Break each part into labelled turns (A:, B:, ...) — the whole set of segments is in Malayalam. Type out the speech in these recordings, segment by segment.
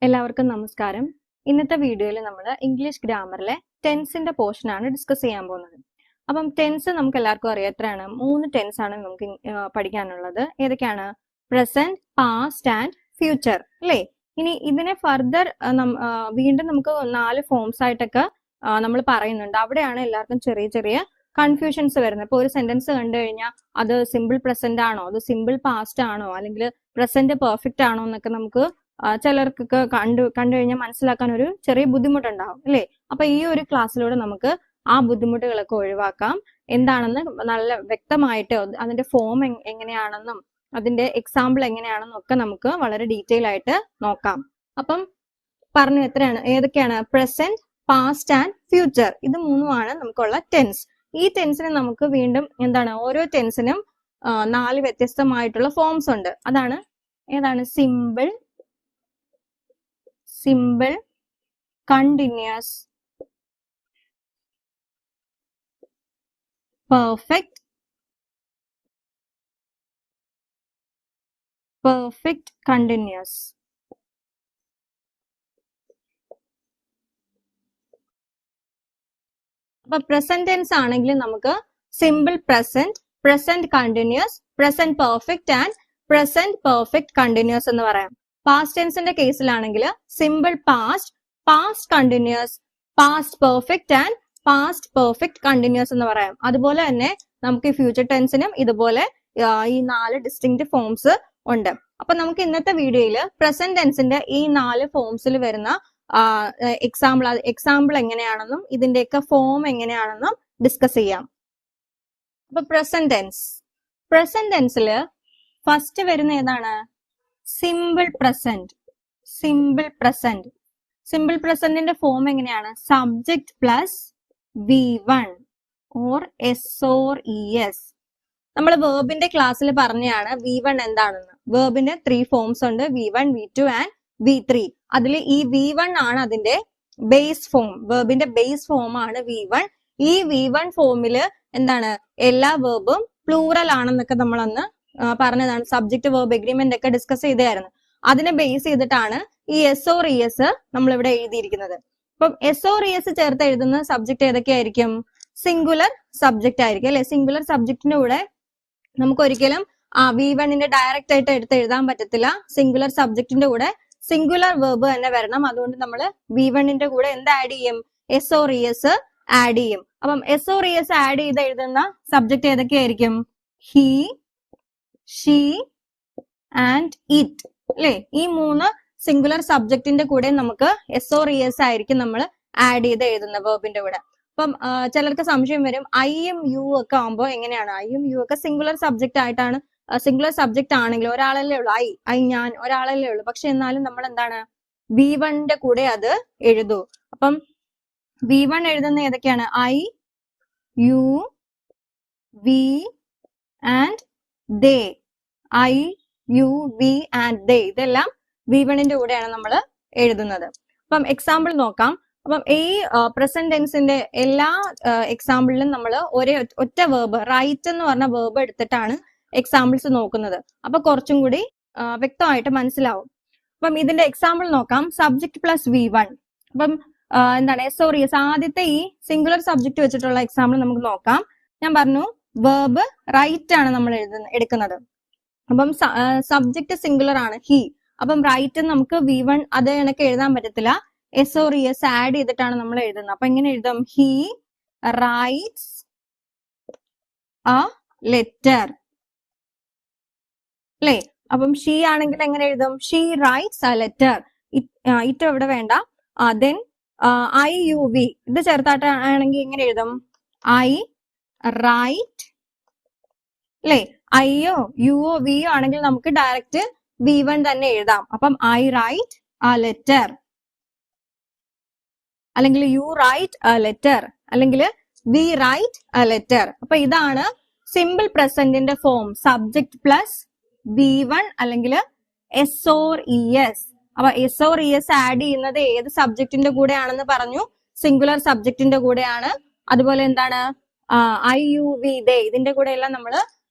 A: എല്ലാവർക്കും നമസ്കാരം. ഇന്നത്തെ വീഡിയോയിൽ നമ്മൾ ഇംഗ്ലീഷ് ഗ്രാമറിലെ ടെൻസിന്റെ പോർഷൻ ആണ് ഡിസ്കസ് ചെയ്യാൻ പോകുന്നത്. അപ്പം ടെൻസ് നമുക്ക് എല്ലാവർക്കും അറിയാം, എത്രയാണ്? 3 ടെൻസ് ആണ് നമുക്ക് പഠിക്കാനുള്ളത്. ഏതൊക്കെയാണ്? പ്രസന്റ്, പാസ്റ്റ് ആൻഡ് ഫ്യൂച്ചർ, അല്ലേ? ഇനി ഇതിനെ ഫർദർ വീണ്ടും നമുക്ക് 4 ഫോംസ് ആയിട്ടൊക്കെ നമ്മൾ പറയുന്നുണ്ട്. അവിടെയാണ് എല്ലാവർക്കും ചെറിയ ചെറിയ കൺഫ്യൂഷൻസ് വരുന്നത്. ഇപ്പൊ ഒരു സെന്റൻസ് കണ്ടു കഴിഞ്ഞാൽ അത് സിമ്പിൾ പ്രസന്റ് ആണോ, അത് സിമ്പിൾ പാസ്റ്റ് ആണോ, അല്ലെങ്കിൽ പ്രസന്റ് പെർഫെക്റ്റ് ആണോ എന്നൊക്കെ നമുക്ക് ചിലർക്കൊക്കെ കണ്ടു കഴിഞ്ഞാൽ മനസ്സിലാക്കാൻ ഒരു ചെറിയ ബുദ്ധിമുട്ടുണ്ടാവും, അല്ലേ? അപ്പൊ ഈ ഒരു ക്ലാസ്സിലൂടെ നമുക്ക് ആ ബുദ്ധിമുട്ടുകളൊക്കെ ഒഴിവാക്കാം. എന്താണെന്ന് നല്ല വ്യക്തമായിട്ട് അതിന്റെ ഫോം എങ്ങനെയാണെന്നും അതിന്റെ എക്സാമ്പിൾ എങ്ങനെയാണെന്നും ഒക്കെ നമുക്ക് വളരെ ഡീറ്റെയിൽ ആയിട്ട് നോക്കാം. അപ്പം പറഞ്ഞു എത്രയാണ്, ഏതൊക്കെയാണ്? Present, past and future. ഇത് മൂന്നുമാണ് നമുക്കുള്ള ടെൻസ്. ഈ ടെൻസിന് നമുക്ക് വീണ്ടും എന്താണ്, ഓരോ ടെൻസിനും 4 വ്യത്യസ്തമായിട്ടുള്ള ഫോംസ് ഉണ്ട്. ഏതാണ്? Simple, continuous, perfect, continuous. അപ്പൊ പ്രസന്റ് ടെൻസ് ആണെങ്കിൽ നമുക്ക് simple present, present continuous, present perfect and present perfect continuous എന്ന് പറയാം. പാസ്റ്റ് ടെൻസിന്റെ കേസിലാണെങ്കിൽ simple past, past continuous, past perfect and past perfect continuous എന്ന് പറയാം. അതുപോലെ തന്നെ നമുക്ക് ഫ്യൂച്ചർ ടെൻസിനും ഇതുപോലെ ഈ 4 ഡിസ്റ്റിങ്ക്റ്റ് ഫോംസ് ഉണ്ട്. അപ്പൊ നമുക്ക് ഇന്നത്തെ വീഡിയോയിൽ പ്രസന്റ് ടെൻസിന്റെ ഈ 4 ഫോംസിൽ വരുന്ന എക്സാമ്പിൾ എങ്ങനെയാണെന്നും ഇതിന്റെയൊക്കെ ഫോം എങ്ങനെയാണെന്നും ഡിസ്കസ് ചെയ്യാം. അപ്പൊ പ്രസന്റ് ടെൻസിൽ ഫസ്റ്റ് വരുന്ന ഏതാണ്? സിമ്പിൾ പ്രസന്റിന്റെ ഫോം എങ്ങനെയാണ്? Subject plus V1 or S or ES. നമ്മൾ വേർബിന്റെ ക്ലാസ്സിൽ പറഞ്ഞാണ് V1 എന്താണെന്ന്. വേർബിന്റെ 3 ഫോംസ് ഉണ്ട്, V1, V2 ആൻഡ് V3. അതിൽ ഈ V1 ആണ് അതിന്റെ ബേസ് ഫോം. വേർബിന്റെ ബേസ് ഫോം ആണ് V1. ഈ V1 ഫോമില് എന്താണ്, എല്ലാ വേർബും പ്ലൂറൽ ആണെന്നൊക്കെ നമ്മൾ അന്ന് പറഞ്ഞതാണ്. സബ്ജക്ട് വേർബ് എഗ്രിമെന്റ് ഒക്കെ ഡിസ്കസ് ചെയ്തായിരുന്നു. അതിനെ ബേസ് ചെയ്തിട്ടാണ് ഈ S or ES നമ്മൾ ഇവിടെ എഴുതിയിരിക്കുന്നത്. അപ്പം S or ES ചേർത്ത് എഴുതുന്ന സബ്ജക്ട് ഏതൊക്കെയായിരിക്കും? സിംഗുലർ സബ്ജക്ട് ആയിരിക്കും, അല്ലെ? സിംഗുലർ സബ്ജക്റ്റിന്റെ കൂടെ നമുക്ക് ഒരിക്കലും V1ന്റെ ഡയറക്റ്റ് ആയിട്ട് എടുത്ത് എഴുതാൻ പറ്റത്തില്ല. സിംഗുലർ സബ്ജക്റ്റിന്റെ കൂടെ സിംഗുലർ വേർബ് തന്നെ വരണം. അതുകൊണ്ട് നമ്മൾ V1ന്റെ കൂടെ എന്ത് ആഡ് ചെയ്യും? S or ES ആഡ് ചെയ്യും. അപ്പം S or ES ആഡ് ചെയ്ത് എഴുതുന്ന സബ്ജക്ട് ഏതൊക്കെയായിരിക്കും? ഹി, ഷീ ആൻഡ് ഇറ്റ്, അല്ലെ? ഈ 3 സിംഗുലർ സബ്ജക്റ്റിന്റെ കൂടെ നമുക്ക് S or ES ആയിരിക്കും നമ്മൾ ആഡ് ചെയ്ത് എഴുതുന്ന വേർബിന്റെ കൂടെ. അപ്പം ചിലർക്ക് സംശയം വരും, ഐയും യു ഒക്കെ ആകുമ്പോൾ എങ്ങനെയാണ്? ഐയും യു ഒക്കെ സിംഗുലർ സബ്ജക്റ്റ് ആയിട്ടാണ്. സിംഗുലർ സബ്ജക്റ്റ് ആണെങ്കിൽ ഒരാളല്ലേ ഉള്ളൂ, ഐ ഞാൻ ഒരാളല്ലേ ഉള്ളൂ. പക്ഷെ എന്നാലും നമ്മൾ എന്താണ്, V1ന്റെ കൂടെ അത് എഴുതൂ. അപ്പം V1 എഴുതുന്ന ഏതൊക്കെയാണ്? I, you, we and they. I, you, we and they, ഇതെല്ലാം V1ന്റെ കൂടെയാണ് നമ്മൾ എഴുതുന്നത്. അപ്പം എക്സാമ്പിൾ നോക്കാം. അപ്പം ഈ പ്രസന്റ് ടെൻസിന്റെ എല്ലാ എക്സാമ്പിളിലും നമ്മൾ ഒറ്റ വേർബ്, റൈറ്റ് എന്ന് പറഞ്ഞ വേർബ് എടുത്തിട്ടാണ് എക്സാമ്പിൾസ് നോക്കുന്നത്. അപ്പൊ കുറച്ചും കൂടി വ്യക്തമായിട്ട് മനസ്സിലാവും. അപ്പം ഇതിന്റെ എക്സാമ്പിൾ നോക്കാം. Subject plus V1. അപ്പം എന്താണ്, S or ES. ആദ്യത്തെ ഈ സിംഗുലർ സബ്ജക്ട് വെച്ചിട്ടുള്ള എക്സാമ്പിൾ നമുക്ക് നോക്കാം. ഞാൻ പറഞ്ഞു വേർബ് റൈറ്റ് ആണ് നമ്മൾ എടുക്കുന്നത്. അപ്പം സബ്ജക്ട് സിംഗുലർ ആണ്, ഹി. അപ്പം റൈറ്റ് നമുക്ക് V1 അത് കണക്ക് എഴുതാൻ പറ്റത്തില്ല. S or ES ആഡ് ചെയ്തിട്ടാണ് നമ്മൾ എഴുതുന്നത്. അപ്പൊ എങ്ങനെ എഴുതും? ഹി റൈറ്റ്സ് എ ലെറ്റർ, അല്ലേ? അപ്പം ഷീ ആണെങ്കിൽ എങ്ങനെ എഴുതും? She writes a letter. It ഇവിടെ വേണ്ട. ദെൻ ഐ, യു, വി ഇത് ചേർത്തായിട്ടാണെങ്കിൽ എങ്ങനെ എഴുതും? ഐ റൈറ്റ്, അല്ലേ? ഐയോ യുവോ വിയോ ആണെങ്കിൽ നമുക്ക് ഡയറക്റ്റ് V1 തന്നെ എഴുതാം. അപ്പം ഐ റൈറ്റ് എ ലെറ്റർ, അല്ലെങ്കിൽ യു റൈറ്റ് എ ലെറ്റർ, അല്ലെങ്കിൽ വി റൈറ്റ് എ ലെറ്റർ. അപ്പൊ ഇതാണ് സിമ്പിൾ പ്രസന്റിന്റെ ഫോം. സബ്ജക്ട് പ്ലസ് V1 അല്ലെങ്കിൽ S or ES. അപ്പൊ S or ES ആഡ് ചെയ്യുന്നത് ഏത് സബ്ജക്റ്റിന്റെ കൂടെയാണെന്ന് പറഞ്ഞു? സിംഗുലർ സബ്ജക്റ്റിന്റെ കൂടെയാണ്. അതുപോലെ എന്താണ്, ഐ, യു, വി, ദേ ഇതിന്റെ കൂടെ എല്ലാം നമ്മൾ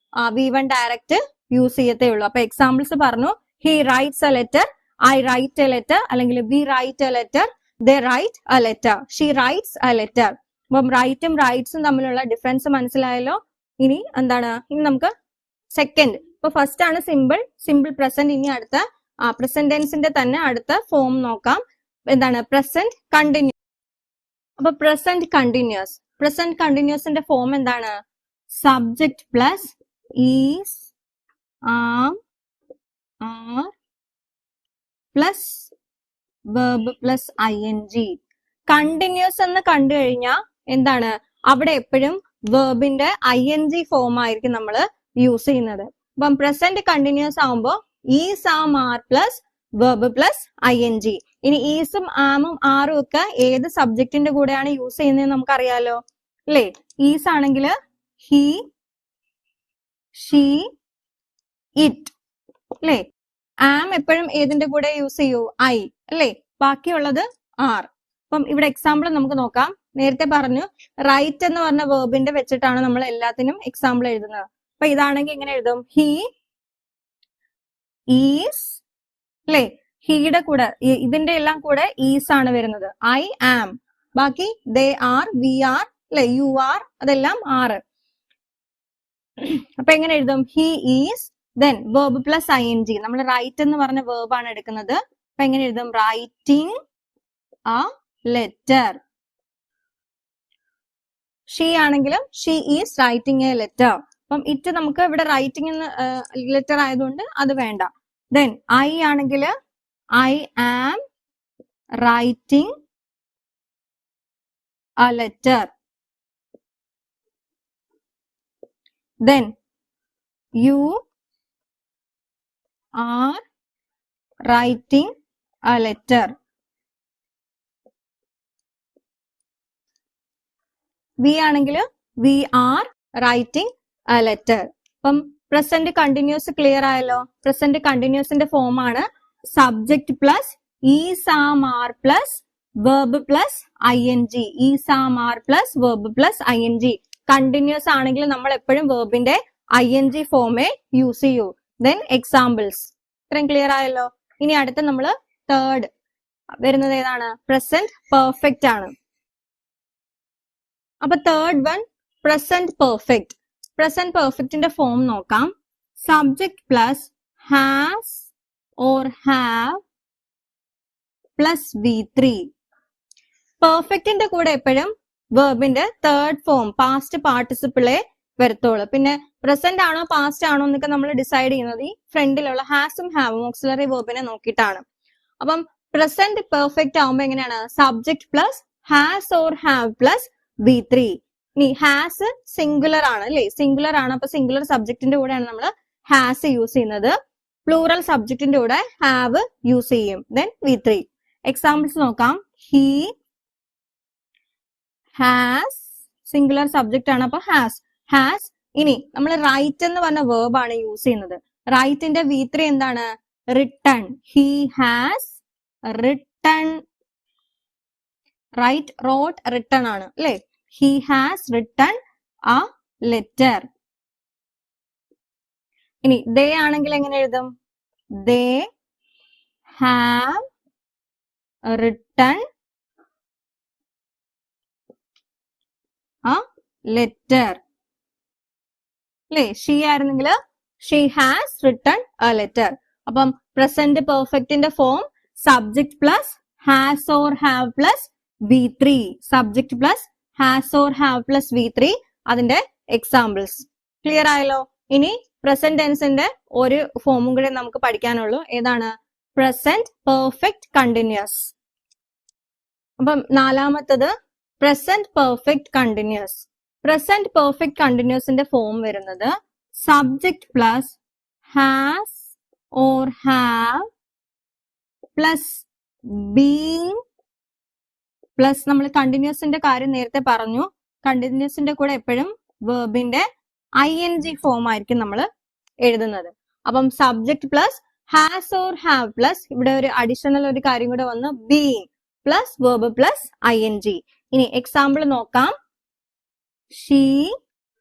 A: V1 ഡയറക്റ്റ് യൂസ് ചെയ്യത്തേ ഉള്ളൂ. അപ്പൊ എക്സാമ്പിൾസ് പറഞ്ഞു. He writes a letter, I write a letter അല്ലെങ്കിൽ we write a letter, they write a letter, she writes a letter. അപ്പം റൈറ്റും റൈറ്റ്സും തമ്മിലുള്ള ഡിഫറൻസ് മനസ്സിലായല്ലോ. ഇനി എന്താണ്, ഇനി നമുക്ക് സെക്കൻഡ്, ഇപ്പൊ ഫസ്റ്റ് ആണ് സിമ്പിൾ പ്രസന്റ്. ഇനി അടുത്ത പ്രസന്റ് ടെൻസിന്റെ തന്നെ അടുത്ത ഫോം നോക്കാം. എന്താണ് പ്രസന്റ് കണ്ടിന്യൂസ്. അപ്പൊ പ്രസന്റ് കണ്ടിന്യൂസിന്റെ ഫോം എന്താണ്? Subject plus is, am, are plus verb plus ING. Continuous എന്ന് കണ്ടു കഴിഞ്ഞാൽ എന്താണ്, അവിടെ എപ്പോഴും വെർബിന്റെ ING ഫോം ആയിരിക്കും നമ്മൾ യൂസ് ചെയ്യുന്നത്. അപ്പം പ്രസന്റ് കണ്ടിന്യൂസ് ആവുമ്പോ is, am, are plus verb plus ING. ഇനി ഈസും ആമും ആറും ഒക്കെ ഏത് സബ്ജക്റ്റിന്റെ കൂടെയാണ് യൂസ് ചെയ്യുന്നത് നമുക്കറിയാലോ അല്ലേ? ഈസ് ആണെങ്കിൽ ഹി, ഷീ, ഇറ്റ് അല്ലേ? ആം എപ്പോഴും ഏതിന്റെ കൂടെ യൂസ് ചെയ്യൂ? ഐ അല്ലേ? ബാക്കിയുള്ളത് ആർ. അപ്പം ഇവിടെ എക്സാമ്പിൾ നമുക്ക് നോക്കാം. നേരത്തെ പറഞ്ഞു റൈറ്റ് എന്ന് പറഞ്ഞ വേർബിന്റെ വെച്ചിട്ടാണ് നമ്മൾ എല്ലാത്തിനും എക്സാമ്പിൾ എഴുതുന്നത്. അപ്പൊ ഇതാണെങ്കിൽ എങ്ങനെ എഴുതും? ഹി ഈസ് അല്ലേ? ഹീയുടെ കൂടെ ഇതിന്റെ എല്ലാം കൂടെ ഈസ് ആണ് വരുന്നത്. ഐ ആം, ബാക്കി ദേ ആർ, വി ആർ അല്ലെ, യു ആർ, അതെല്ലാം ആറ്. അപ്പൊ എങ്ങനെ എഴുതും? He is, then verb plus ING. നമ്മൾ റൈറ്റ് എന്ന് പറഞ്ഞ വേർബ് ആണ് എടുക്കുന്നത്. അപ്പൊ എങ്ങനെ എഴുതും? Writing a letter. ഷീ ആണെങ്കിലും she is writing a letter. അപ്പം ഇറ്റ് നമുക്ക് ഇവിടെ റൈറ്റിംഗ് ലെറ്റർ ആയതുകൊണ്ട് അത് വേണ്ട. ദെൻ ഐ ആണെങ്കിൽ I am writing a letter. Then you are writing a letter. We ആണെങ്കിൽ we are writing a letter. അപ്പം പ്രസന്റ് കണ്ടിന്യൂസ് ക്ലിയർ ആയല്ലോ. പ്രസന്റ് കണ്ടിന്യൂസിന്റെ ഫോം ആണ് subject plus is, am, are plus verb plus ING. Is, am, are plus verb plus ING. Continuous ആണെങ്കിൽ നമ്മൾ എപ്പോഴും വെർബിന്റെ ING ഫോമേ യൂസ് ചെയ്യൂ. Then examples. ഇത്രയും ക്ലിയർ ആയല്ലോ. ഇനി അടുത്ത നമ്മൾ തേർഡ് വരുന്നത് ഏതാണ്? പ്രസന്റ് പെർഫെക്റ്റ് ആണ്. അപ്പൊ third one present perfect. Present പെർഫെക്റ്റിന്റെ ഫോം നോക്കാം. Subject plus has or have plus V3. പെർഫെക്റ്റിന്റെ കൂടെ എപ്പോഴും വെർബിന്റെ തേർഡ് ഫോം പാസ്റ്റ് പാർട്ടിസിപ്പിളെ വരത്തുള്ളൂ. പിന്നെ പ്രസന്റ് ആണോ പാസ്റ്റ് ആണോ എന്നൊക്കെ നമ്മൾ ഡിസൈഡ് ചെയ്യുന്നത് ഈ ഫ്രണ്ടിലുള്ള ഹാസും ഹാവും ഓക്സിലറി വെർബിനെ നോക്കിയിട്ടാണ്. അപ്പം പ്രസന്റ് പെർഫെക്റ്റ് ആവുമ്പോ എങ്ങനെയാണ്? Subject plus has or have plus V3. ഇനി ഹാസ് സിംഗുലർ ആണ് അല്ലെ? സിംഗുലർ ആണ്. അപ്പൊ സിംഗുലർ സബ്ജക്റ്റിന്റെ കൂടെയാണ് നമ്മൾ ഹാസ് യൂസ് ചെയ്യുന്നത്. പ്ലൂറൽ സബ്ജക്റ്റിന്റെ കൂടെ ഹാവ് യൂസ് ചെയ്യും. Then V3. എക്സാമ്പിൾസ് നോക്കാം. ഹി ഹാസ്, സിംഗുലർ സബ്ജക്റ്റ് ആണ്, അപ്പൊ ഹാസ്. ഇനി നമ്മൾ റൈറ്റ് എന്ന് പറഞ്ഞ വേർബ് ആണ് യൂസ് ചെയ്യുന്നത്. റൈറ്റിന്റെ V3 എന്താണ്? Written. He has written. Write, wrote, written ആണ് അല്ലെ? He has written a letter. ഇനി ദേ ആണെങ്കിൽ എങ്ങനെ എഴുതും? They have written a letter അല്ലേ? ഷീ ആയിരുന്നെങ്കിൽ she has written a letter. അപ്പം പ്രസന്റ് പെർഫെക്റ്റിന്റെ form subject plus has or have plus V3. Subject plus has or have plus V3. അതിന്റെ എക്സാമ്പിൾസ്. ക്ലിയർ ആയല്ലോ. ഇനി പ്രസന്റ് ടെൻസിന്റെ ഒരു ഫോമും കൂടെ നമുക്ക് പഠിക്കാനുള്ളൂ. ഏതാണ്? Present perfect continuous. അപ്പം നാലാമത്തത് present perfect continuous. Present perfect കണ്ടിന്യൂസിന്റെ ഫോം വരുന്നത് subject plus has or have plus being plus നമ്മൾ കണ്ടിന്യൂസിന്റെ കാര്യം നേരത്തെ പറഞ്ഞു. കണ്ടിന്യൂസിന്റെ കൂടെ എപ്പോഴും വെർബിന്റെ ING ഫോം ആയിരിക്കും നമ്മൾ എഴുതുന്നത്. അപ്പം subject plus has or have plus ഇവിടെ ഒരു അഡീഷണൽ ഒരു കാര്യം കൂടെ വന്ന് being plus verb plus ING. ഇനി എക്സാമ്പിൾ നോക്കാം. ഷീ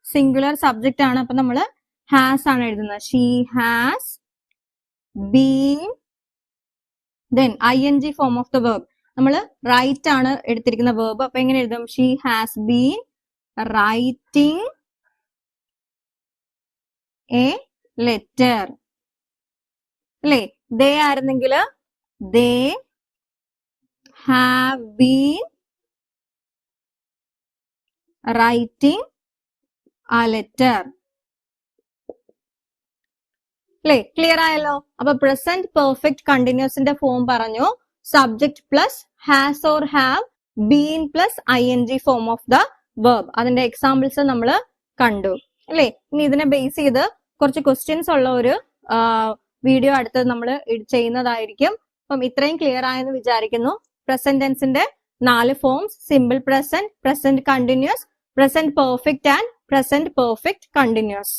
A: സിംഗുലർ സബ്ജക്റ്റ് ആണ്, അപ്പൊ നമ്മൾ ഹാസ് ആണ് എഴുതുന്നത്. She has been then ING form of the verb. നമ്മൾ റൈറ്റ് ആണ് എടുത്തിരിക്കുന്ന വേർബ്. അപ്പൊ എങ്ങനെ എഴുതും? She has been writing a letter. അല്ലേ? ദേ ആയിരുന്നെങ്കിൽ they have been writing a letter. അല്ലേ? ക്ലിയർ ആയല്ലോ? അപ്പൊ പ്രസന്റ് പെർഫെക്റ്റ് കണ്ടിന്യൂസിന്റെ ഫോം പറഞ്ഞു. Subject plus has or have, been plus ING form of the verb. അതിന്റെ എക്സാമ്പിൾസ് നമ്മൾ കണ്ടു. അല്ലേ? ഇനി ഇതിനെ ബേസ് ചെയ്ത് കുറച്ച് ക്വസ്റ്റ്യൻസ് ഉള്ള ഒരു വീഡിയോ അടുത്ത് നമ്മൾ ചെയ്യുന്നതായിരിക്കും. അപ്പം ഇത്രയും ക്ലിയർ ആയെന്ന് വിചാരിക്കുന്നു. പ്രസന്റ് ടെൻസിന്റെ 4 forms: simple present, present continuous, present perfect and present perfect continuous.